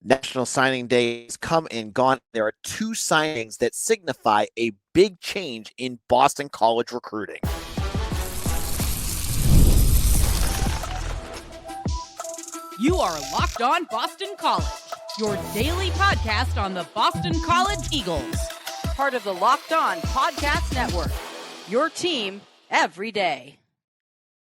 National Signing Day has come and gone. There are two signings that signify a big change in Boston College recruiting. You are Locked On Boston College, your daily podcast on the Boston College Eagles. Part of the Locked On Podcast Network, your team every day.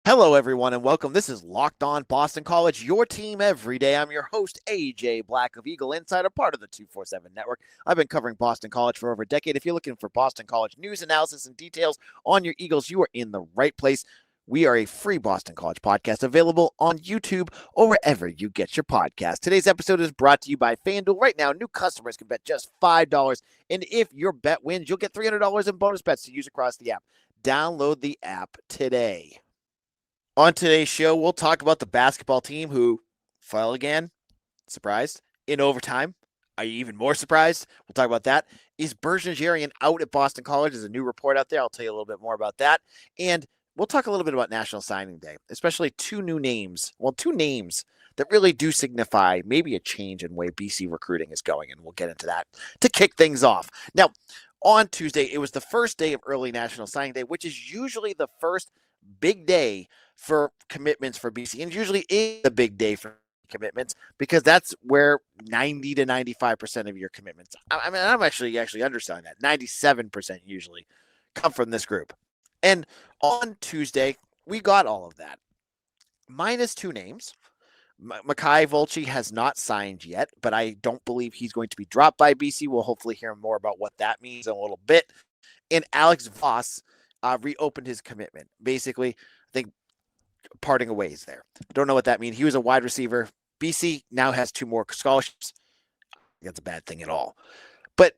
Hello, everyone, and welcome. This is Locked On Boston College, your team every day. I'm your host, AJ Black of Eagle Insider, part of the 247 Network. I've been covering Boston College for over a decade. If you're looking for Boston College news, analysis, and details on your Eagles, you are in the right place. We are a free Boston College podcast available on YouTube or wherever you get your podcast. Today's episode is brought to you by FanDuel. Right now, new customers can bet just $5, and if your bet wins, you'll get $300 in bonus bets to use across the app. Download the app today. On today's show, we'll talk about the basketball team who fell again. Surprised? In overtime. Are you even more surprised? We'll talk about that. Is Burge Najarian out at Boston College? There's a new report out there. I'll tell you a little bit more about that. And we'll talk a little bit about National Signing Day, especially two names that really do signify maybe a change in way BC recruiting is going, and we'll get into that to kick things off. Now, on Tuesday, it was the first day of early National Signing Day, which is usually the first big day for commitments for BC, and usually is a big day for commitments because that's where 90 to 95% of your commitments, I'm actually underselling that, 97% usually come from this group. And on Tuesday, we got all of that, minus two names. Makai Volchi has not signed yet, but I don't believe he's going to be dropped by BC. We'll hopefully hear more about what that means in a little bit. And Alex Voss reopened his commitment. Basically, I think parting of ways there. Don't know what that means. He was a wide receiver. BC now has two more scholarships. That's a bad thing at all. But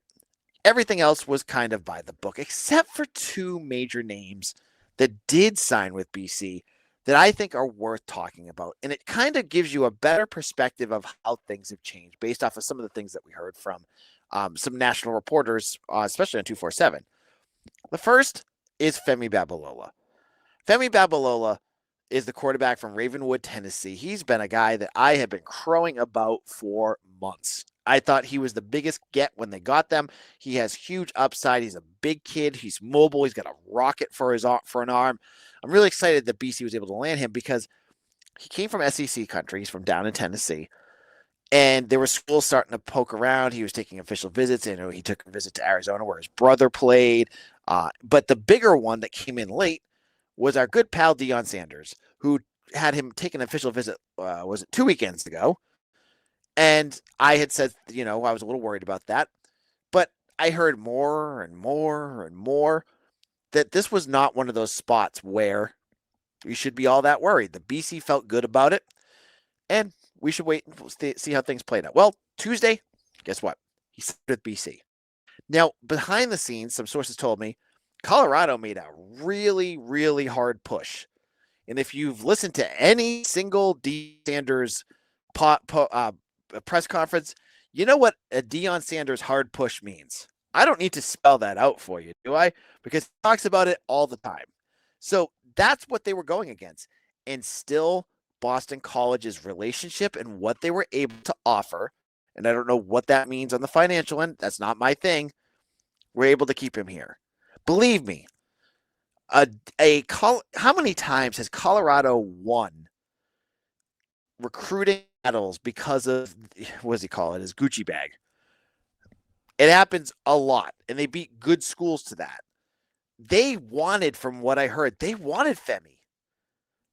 everything else was kind of by the book, except for two major names that did sign with BC that I think are worth talking about. And it kind of gives you a better perspective of how things have changed based off of some of the things that we heard from some national reporters, especially on 247. The first is Femi Babalola. Femi Babalola is the quarterback from Ravenwood, Tennessee. He's been a guy that I have been crowing about for months. I thought he was the biggest get when they got them. He has huge upside. He's a big kid. He's mobile. He's got a rocket for an arm. I'm really excited that BC was able to land him because he came from SEC country. He's from down in Tennessee. And there were schools starting to poke around. He was taking official visits. He took a visit to Arizona where his brother played. But the bigger one that came in late was our good pal Deion Sanders, who had him take an official visit, was it 2 weekends ago? And I had said, I was a little worried about that. But I heard more and more and more that this was not one of those spots where we should be all that worried. The BC felt good about it, and we should wait and see how things played out. Well, Tuesday, guess what? He signed with BC. Now, behind the scenes, some sources told me Colorado made a really, really hard push. And if you've listened to any single Deion Sanders press conference, you know what a Deion Sanders hard push means. I don't need to spell that out for you, do I? Because he talks about it all the time. So that's what they were going against. And still, Boston College's relationship and what they were able to offer, and I don't know what that means on the financial end, that's not my thing, we're able to keep him here. Believe me, how many times has Colorado won recruiting battles because of, what does he call it, his Gucci bag? It happens a lot, and they beat good schools to that. They wanted, from what I heard, they wanted Femi.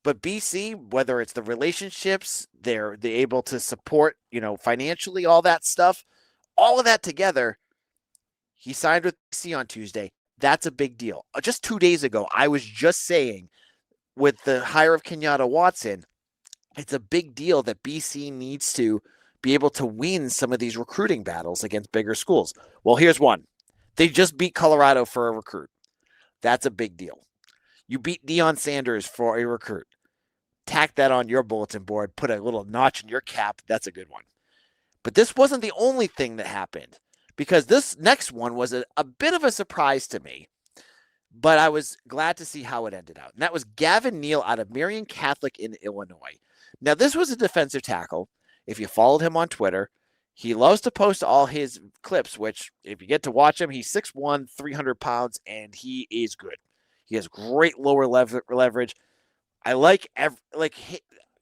But BC, whether it's the relationships, they're able to support, financially, all that stuff, all of that together, he signed with BC on Tuesday. That's a big deal. Just 2 days ago, I was just saying with the hire of Kenyatta Watson, it's a big deal that BC needs to be able to win some of these recruiting battles against bigger schools. Well, here's one. They just beat Colorado for a recruit. That's a big deal. You beat Deion Sanders for a recruit. Tack that on your bulletin board. Put a little notch in your cap. That's a good one. But this wasn't the only thing that happened, because this next one was a bit of a surprise to me, but I was glad to see how it ended out. And that was Gavin Neal out of Marian Catholic in Illinois. Now, this was a defensive tackle. If you followed him on Twitter, He loves to post all his clips, which if you get to watch him, he's 6'1", 300 pounds, and he is good. He has great lower leverage. I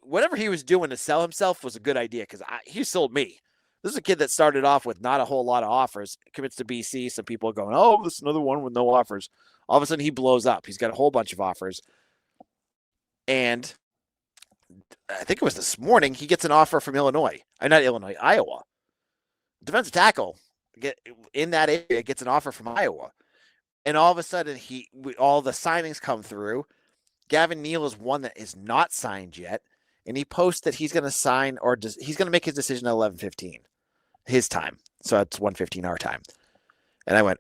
whatever he was doing to sell himself was a good idea because he sold me. This is a kid that started off with not a whole lot of offers, commits to BC. Some people are going, oh, this is another one with no offers. All of a sudden, he blows up. He's got a whole bunch of offers. And I think it was this morning, he gets an offer from Iowa. Defensive tackle in that area gets an offer from Iowa. And all of a sudden, all the signings come through. Gavin Neal is one that is not signed yet. And he posts that he's going to sign he's going to make his decision at 11:15, his time. So it's 1:15 our time. And I went,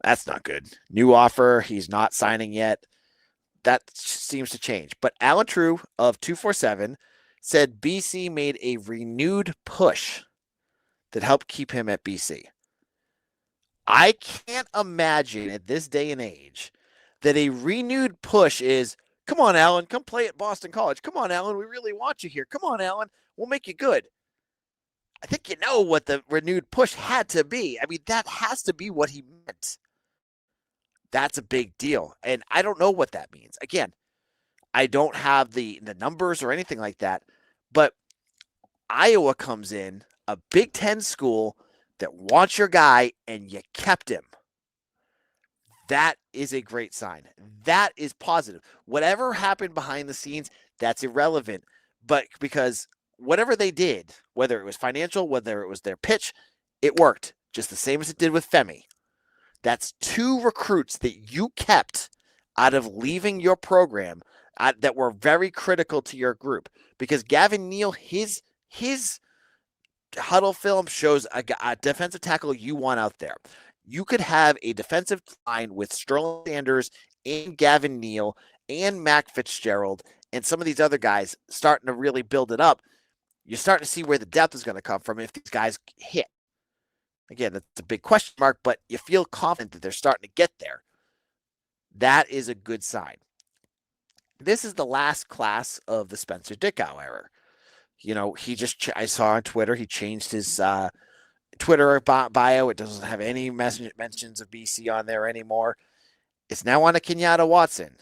that's not good. New offer. He's not signing yet. That seems to change. But Alan True of 247 said BC made a renewed push that helped keep him at BC. I can't imagine at this day and age that a renewed push is, come on, Alan, come play at Boston College. Come on, Alan, we really want you here. Come on, Alan, we'll make you good. I think you know what the renewed push had to be. I mean, that has to be what he meant. That's a big deal. And I don't know what that means. Again, I don't have the numbers or anything like that. But Iowa comes in, a Big Ten school that wants your guy, and you kept him. That is a great sign. That is positive. Whatever happened behind the scenes, that's irrelevant. But because whatever they did, whether it was financial, whether it was their pitch, it worked. Just the same as it did with Femi. That's 2 recruits that you kept out of leaving your program that were very critical to your group. Because Gavin Neal, his huddle film shows a defensive tackle you want out there. You could have a defensive line with Sterling Sanders and Gavin Neal and Mac Fitzgerald and some of these other guys starting to really build it up. You're starting to see where the depth is going to come from if these guys hit. Again, that's a big question mark, but you feel confident that they're starting to get there. That is a good sign. This is the last class of the Spencer Dickow era. You know, I saw on Twitter, he changed his Twitter bio. It doesn't have any mentions of BC on there anymore. It's now on to Kenyatta Watson.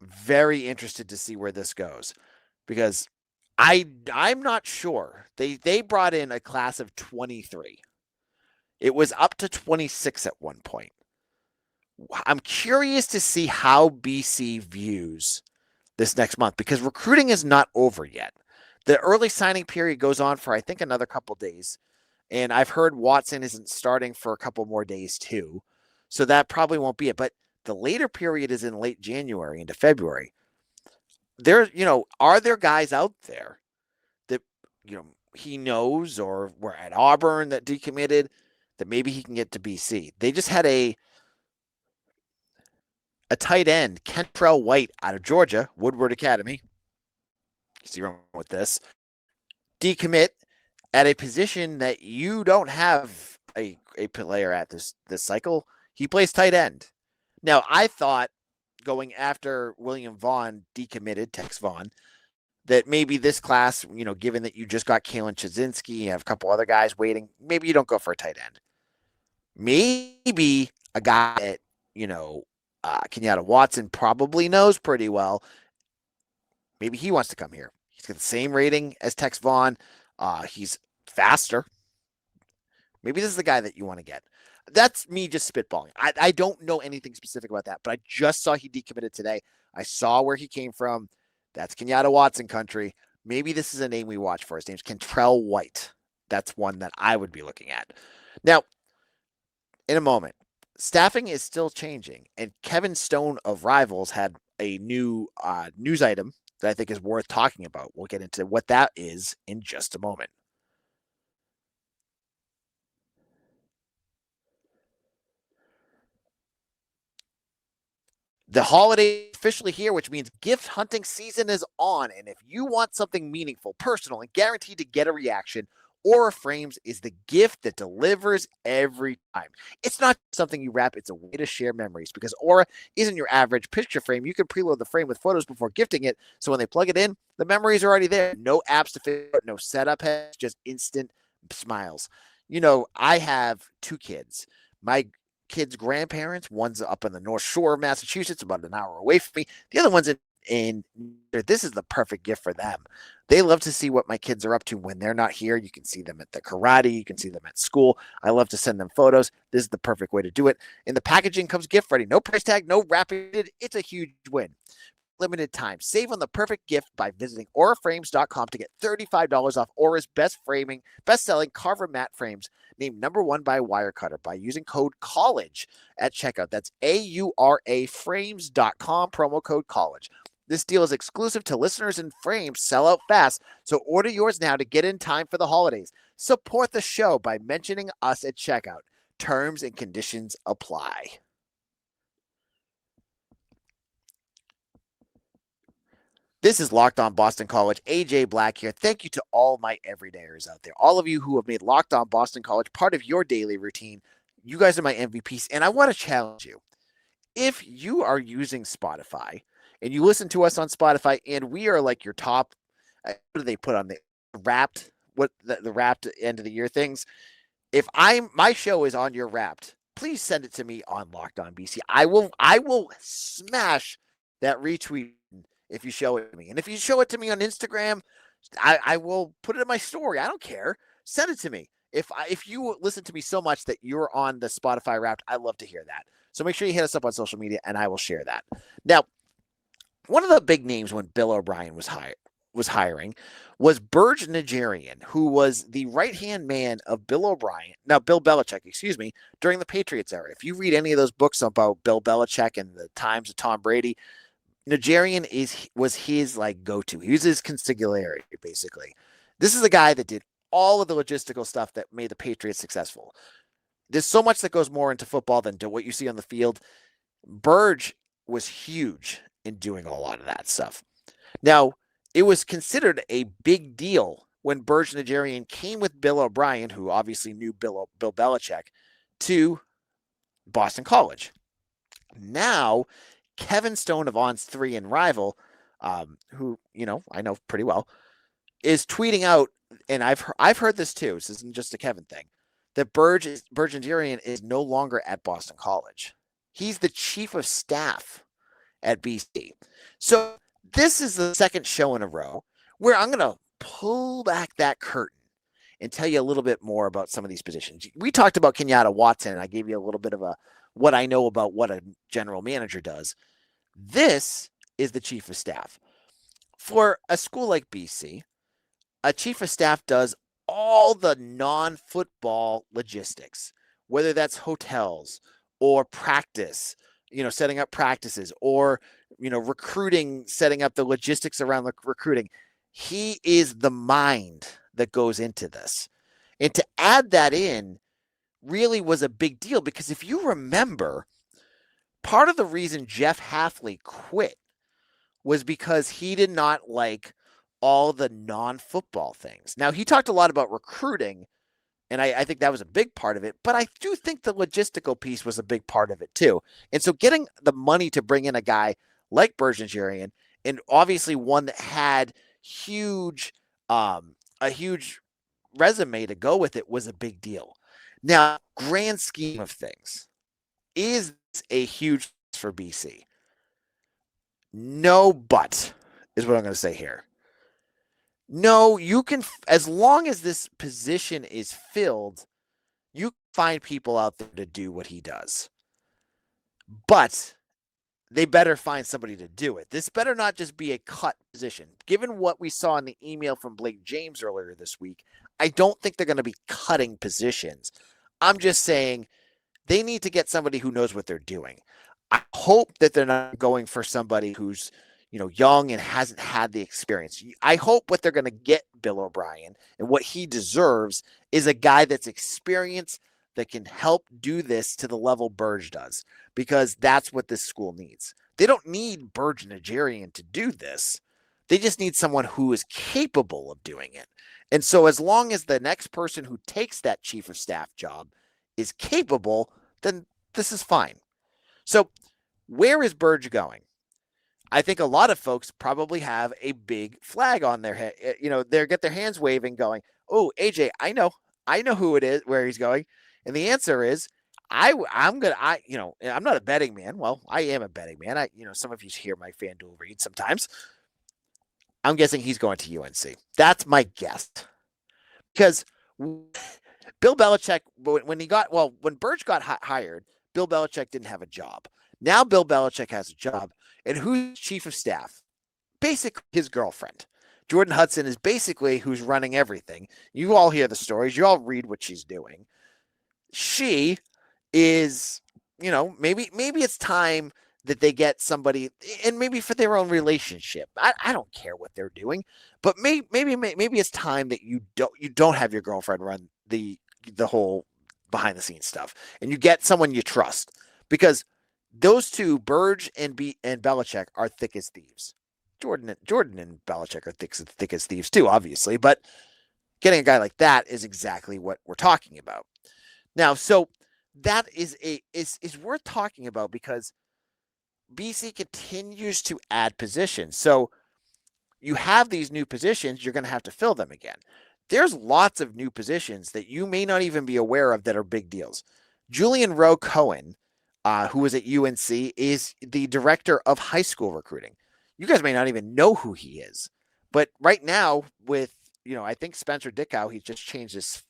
Very interested to see where this goes because I'm not sure. They brought in a class of 23. It was up to 26 at one point. I'm curious to see how BC views this next month because recruiting is not over yet. The early signing period goes on for, I think, another couple days. And I've heard Watson isn't starting for a couple more days too. So that probably won't be it. But the later period is in late January into February. Are there guys out there that, he knows or were at Auburn that decommitted that maybe he can get to BC? They just had a tight end, Cantrell White out of Georgia, Woodward Academy. See wrong with this. Decommit at a position that you don't have a player at this cycle. He plays tight end. Now, I thought going after William Vaughn decommitted, Tex Vaughn, that maybe this class, given that you just got Kalen Chazinski, you have a couple other guys waiting, maybe you don't go for a tight end. Maybe a guy that, Kenyatta Watson probably knows pretty well. Maybe he wants to come here. He's got the same rating as Tex Vaughn. He's faster. Maybe this is the guy that you want to get. That's me just spitballing. I don't know anything specific about that, but I just saw he decommitted today. I saw where he came from. That's Kenyatta Watson country. Maybe this is a name we watch for. His name's Cantrell White. That's one that I would be looking at. Now, in a moment, staffing is still changing, and Kevin Stone of Rivals had a new news item that I think is worth talking about. We'll get into what that is in just a moment. The holiday is officially here, which means gift hunting season is on. And if you want something meaningful, personal, and guaranteed to get a reaction, Aura Frames is the gift that delivers every time. It's not something you wrap, it's a way to share memories because Aura isn't your average picture frame. You can preload the frame with photos before gifting it, so when they plug it in, the memories are already there. No apps to fit, no setup, just instant smiles. I have 2 kids. My kids' grandparents, one's up in the North Shore of Massachusetts, about an hour away from me. The other one's in this is the perfect gift for them. They love to see what my kids are up to when they're not here. You can see them at the karate, you can see them at school. I love to send them photos. This is the perfect way to do it. And the packaging comes gift ready. No price tag, no wrapping. It's a huge win. Limited time. Save on the perfect gift by visiting auraframes.com to get $35 off Aura's best-selling carver mat frames, named #1 by Wirecutter, by using code COLLEGE at checkout. That's auraframes.com, promo code COLLEGE. This deal is exclusive to listeners, and frames sell out fast, so order yours now to get in time for the holidays. Support the show by mentioning us at checkout. Terms and conditions apply. This is Locked On Boston College. AJ Black here. Thank you to all my everydayers out there. All of you who have made Locked On Boston College part of your daily routine. You guys are my MVPs, and I want to challenge you. If you are using Spotify and you listen to us on Spotify, and we are like your top, what do they put on the wrapped, the wrapped end of the year things? If my show is on your wrapped, please send it to me on Locked On BC. I will smash that retweet if you show it to me. And if you show it to me on Instagram, I will put it in my story. I don't care. Send it to me. If you listen to me so much that you're on the Spotify Wrapped, I love to hear that. So make sure you hit us up on social media, and I will share that. Now, one of the big names when Bill O'Brien was hiring was Burge Najarian, who was the right-hand man of Bill Belichick, during the Patriots era. If you read any of those books about Bill Belichick and the times of Tom Brady, Najarian was his like go-to. He was his consigliere, basically. This is a guy that did all of the logistical stuff that made the Patriots successful. There's so much that goes more into football than to what you see on the field. Burge was huge in doing a lot of that stuff. Now, it was considered a big deal when Burge Najarian came with Bill O'Brien, who obviously knew Bill Belichick, to Boston College. Now, Kevin Stone of On3 and Rival, who I know pretty well, is tweeting out, and I've heard this too. This isn't just a Kevin thing, that Burge Najarian is no longer at Boston College. He's the chief of staff at BC. So this is the second show in a row where I'm going to pull back that curtain and tell you a little bit more about some of these positions. We talked about Kenyatta Watson, and I gave you a little bit of what I know about what a general manager does. This is the chief of staff. For a school like BC, a chief of staff does all the non-football logistics, whether that's hotels or practice, setting up practices, or, recruiting, setting up the logistics around the recruiting. He is the mind that goes into this. And to add that in really was a big deal, because if you remember, part of the reason Jeff Hafley quit was because he did not like all the non-football things. Now, he talked a lot about recruiting, and I think that was a big part of it, but I do think the logistical piece was a big part of it too. And so getting the money to bring in a guy like Burge Najarian, and obviously one that had a huge resume to go with it, was a big deal. Now, grand scheme of things, is this a huge for BC? No, but is what I'm going to say here. No, you can, as long as this position is filled, you can find people out there to do what he does. But they better find somebody to do it. This better not just be a cut position. Given what we saw in the email from Blake James earlier this week, I don't think they're going to be cutting positions. I'm just saying they need to get somebody who knows what they're doing. I hope that they're not going for somebody who's young and hasn't had the experience. I hope what they're going to get Bill O'Brien, and what he deserves, is a guy that's experienced, that can help do this to the level Burge does, because that's what this school needs. They don't need Burge Najarian to do this. They just need someone who is capable of doing it. And so as long as the next person who takes that chief of staff job is capable, then this is fine. So where is Burge going? I think a lot of folks probably have a big flag on their head. They get their hands waving going, oh, AJ, I know. I know who it is, where he's going. And the answer is I'm not a betting man. Well, I am a betting man. Some of you hear my FanDuel read sometimes. I'm guessing he's going to UNC. That's my guess. Because Bill Belichick, when Burge got hired, Bill Belichick didn't have a job. Now Bill Belichick has a job. And who's chief of staff? Basically his girlfriend. Jordan Hudson is basically who's running everything. You all hear the stories. You all read what she's doing. She is, maybe it's time that they get somebody, and maybe for their own relationship. I don't care what they're doing, but maybe it's time that you don't have your girlfriend run the whole behind the scenes stuff, and you get someone you trust, because those two, Burge and Belichick, are thick as thieves. Jordan and Belichick are thick as thieves too, obviously, but getting a guy like that is exactly what we're talking about. Now, so that is worth talking about, because BC continues to add positions. So you have these new positions, you're going to have to fill them again. There's lots of new positions that you may not even be aware of that are big deals. Julian Rowe Cohen, who was at UNC, is the director of high school recruiting. You guys may not even know who he is. But right now, with, I think Spencer Dickow, he just changed his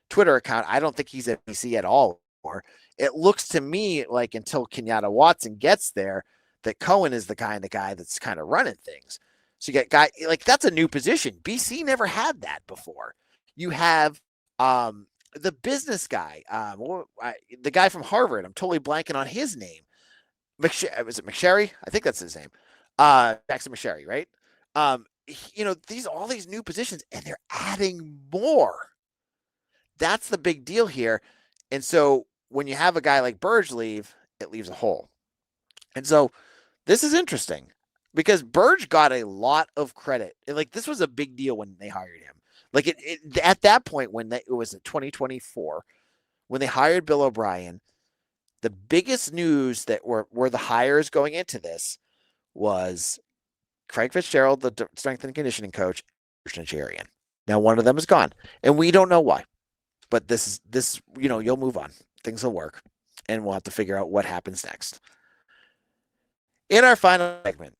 Twitter account. I don't think he's at BC at all anymore. It looks to me like, until Kenyatta Watson gets there, that Cohen is the kind of guy that's kind of running things. So you get guy like, that's a new position. BC never had that before. You have the business guy, the guy from Harvard. I'm totally blanking on his name. Was it McSherry? I think that's his name. Jackson McSherry, right? All these new positions, and they're adding more. That's the big deal here. And so when you have a guy like Burge leave, it leaves a hole. And so this is interesting, because Burge got a lot of credit. Like, this was a big deal when they hired him. Like, at that point, it was in 2024, when they hired Bill O'Brien, the biggest news that were the hires going into this was Craig Fitzgerald, the strength and conditioning coach, Burge Najarian. Now, one of them is gone, and we don't know why. But this, you'll move on. Things will work, and we'll have to figure out what happens next. In our final segment,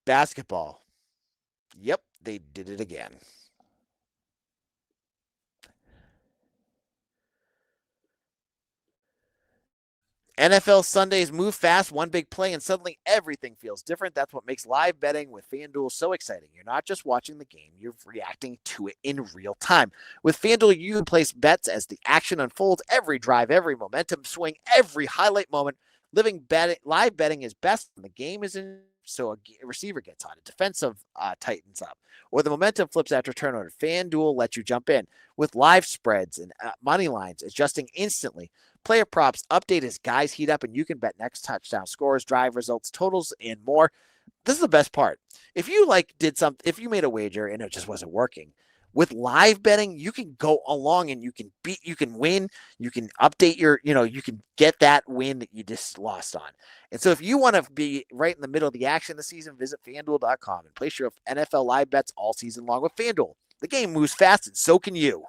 basketball. Yep, they did it again. NFL Sundays move fast, one big play, and suddenly everything feels different. That's what makes live betting with FanDuel so exciting. You're not just watching the game, you're reacting to it in real time. With FanDuel, you can place bets as the action unfolds, every drive, every momentum swing, every highlight moment. Live betting is best when the game is in, so a receiver gets hot, a defensive tightens up, or the momentum flips after turnover. FanDuel lets you jump in with live spreads and money lines adjusting instantly. Player props update as guys heat up, and you can bet next touchdown scores, drive results, totals, and more. This is the best part. If you if you made a wager and it just wasn't working, with live betting, you can go along and you can win, you can update you can get that win that you just lost on. And so if you want to be right in the middle of the action this season, visit FanDuel.com and place your NFL live bets all season long with FanDuel. The game moves fast, and so can you.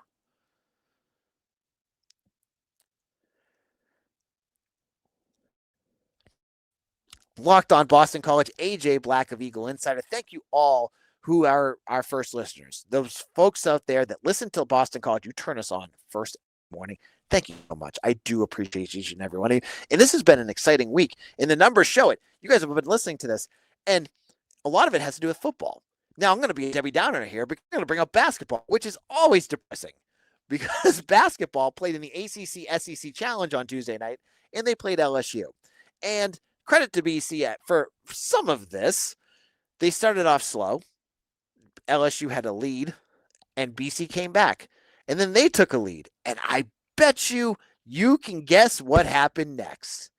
Locked on Boston College, AJ Black of Eagle Insider. Thank you all who are our first listeners. Those folks out there that listen to Boston College, you turn us on first morning. Thank you so much. I do appreciate each and every one of you. And this has been an exciting week, and the numbers show it. You guys have been listening to this, and a lot of it has to do with football. Now, I'm going to be a Debbie Downer here, but I'm going to bring up basketball, which is always depressing, because basketball played in the ACC SEC Challenge on Tuesday night, and they played LSU. And credit to BC for some of this. They started off slow. LSU had a lead, and BC came back. And then they took a lead. And I bet you can guess what happened next.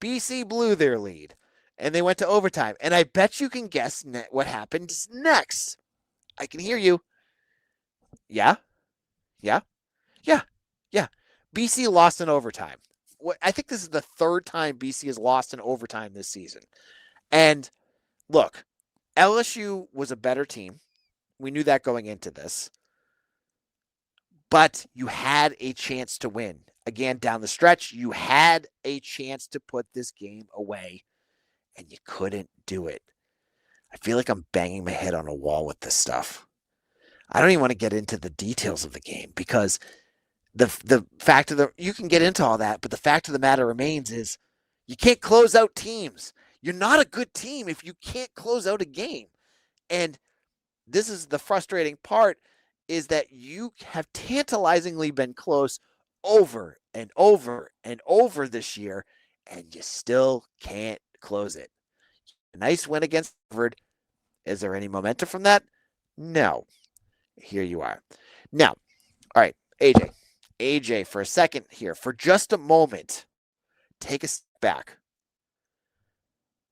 BC blew their lead, and they went to overtime. And I bet you can guess what happened next. I can hear you. Yeah? Yeah? Yeah. Yeah. BC lost in overtime. I think this is the third time BC has lost in overtime this season. And look, LSU was a better team. We knew that going into this. But you had a chance to win. Again, down the stretch, you had a chance to put this game away, and you couldn't do it. I feel like I'm banging my head on a wall with this stuff. I don't even want to get into the details of the game because the fact of you can get into all that, but the fact of the matter remains is you can't close out teams. You're not a good team if you can't close out a game. And this is the frustrating part, is that you have tantalizingly been close over and over and over this year, and you still can't close it. A nice win against Harvard. Is there any momentum from that? No. Here you are. Now, all right, AJ, for a second here, for just a moment, take a step back.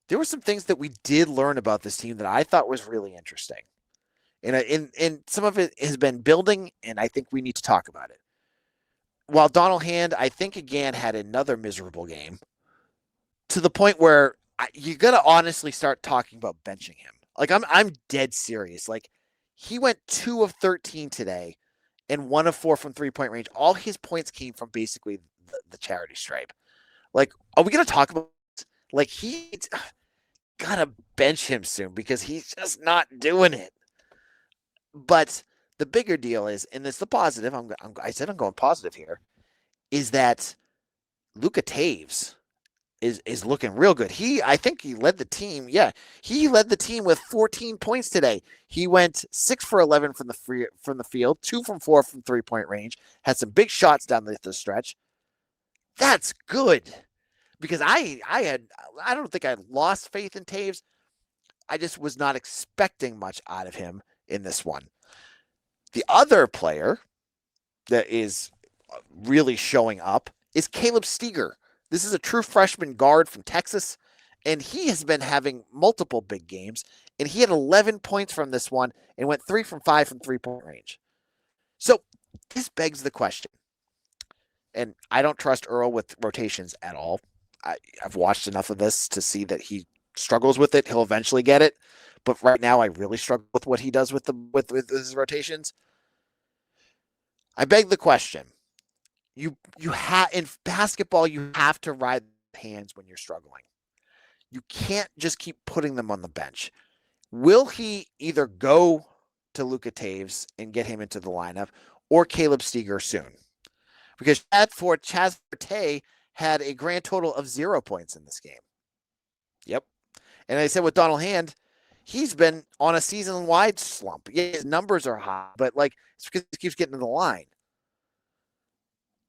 There were some things that we did learn about this team that I thought was really interesting. And some of it has been building, and I think we need to talk about it. While Donald Hand, I think, again, had another miserable game to the point where you got to honestly start talking about benching him. Like, I'm dead serious. Like, he went 2 of 13 today and 1 of 4 from three-point range. All his points came from basically the charity stripe. Like, are we going to talk about this? Like, he's got to bench him soon because he's just not doing it. But the bigger deal is, and it's the positive, I said I'm going positive here, is that Luca Taves is looking real good. I think he led the team. Yeah, he led the team with 14 points today. He went 6 for 11 from the field, 2 from 4 from three-point range, had some big shots down the stretch. That's good. Because I don't think I lost faith in Taves. I just was not expecting much out of him in this one. The other player that is really showing up is Caleb Steger. This is a true freshman guard from Texas, and he has been having multiple big games, and he had 11 points from this one and went 3 from 5 from three-point range. So this begs the question, and I don't trust Earl with rotations at all. I've watched enough of this to see that he struggles with it. He'll eventually get it. But right now, I really struggle with what he does with his rotations. I beg the question. You have in basketball, you have to ride the hands when you're struggling. You can't just keep putting them on the bench. Will he either go to Luca Taves and get him into the lineup, or Caleb Steger soon? Because Chaz Forte had a grand total of 0 points in this game. Yep. And I said with Donald Hand, he's been on a season-wide slump. Yeah, his numbers are high, but like it's because he keeps getting to the line.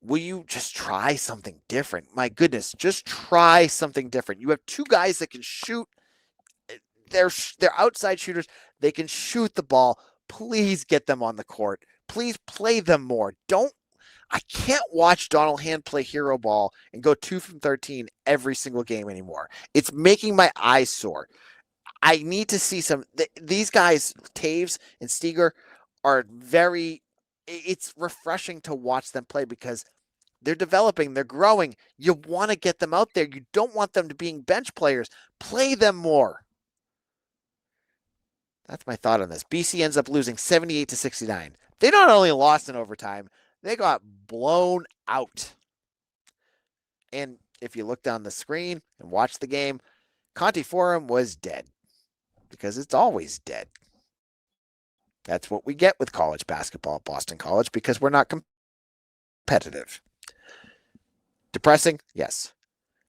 Will you just try something different? My goodness, just try something different. You have 2 guys that can shoot. They're outside shooters. They can shoot the ball. Please get them on the court. Please play them more. I can't watch Donald Hand play hero ball and go 2 from 13 every single game anymore. It's making my eyes sore. I need to see these guys, Taves and Steger, are it's refreshing to watch them play because they're developing, they're growing. You want to get them out there. You don't want them to being bench players. Play them more. That's my thought on this. BC ends up losing 78-69. They not only lost in overtime, they got blown out. And if you look down the screen and watch the game, Conti Forum was dead because it's always dead. That's what we get with college basketball at Boston College because we're not competitive. Depressing? Yes.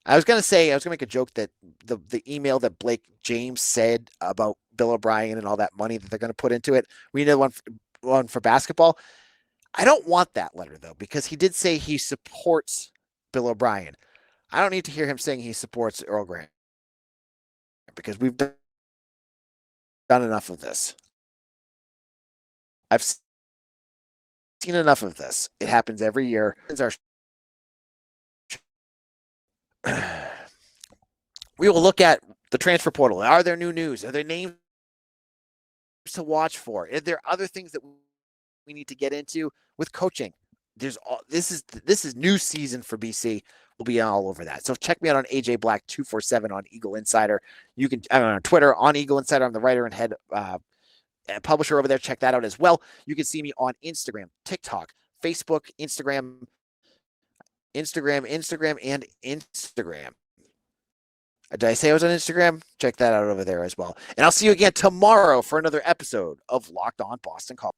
I was going to make a joke that the email that Blake James said about Bill O'Brien and all that money that they're going to put into it, we need one for basketball. I don't want that letter, though, because he did say he supports Bill O'Brien. I don't need to hear him saying he supports Earl Graham because we've done enough of this. I've seen enough of this. It happens every year. We will look at the transfer portal. Are there new news? Are there names to watch for? Are there other things that we need to get into with coaching? This is new season for BC. We'll be all over that. So check me out on AJ Black 247 on Eagle Insider. You can on Twitter on Eagle Insider. I'm the writer and head publisher over there. Check that out as well. You can see me on Instagram, TikTok, Facebook, Instagram, and Instagram. Did I say I was on Instagram? Check that out over there as well. And I'll see you again tomorrow for another episode of Locked On Boston College.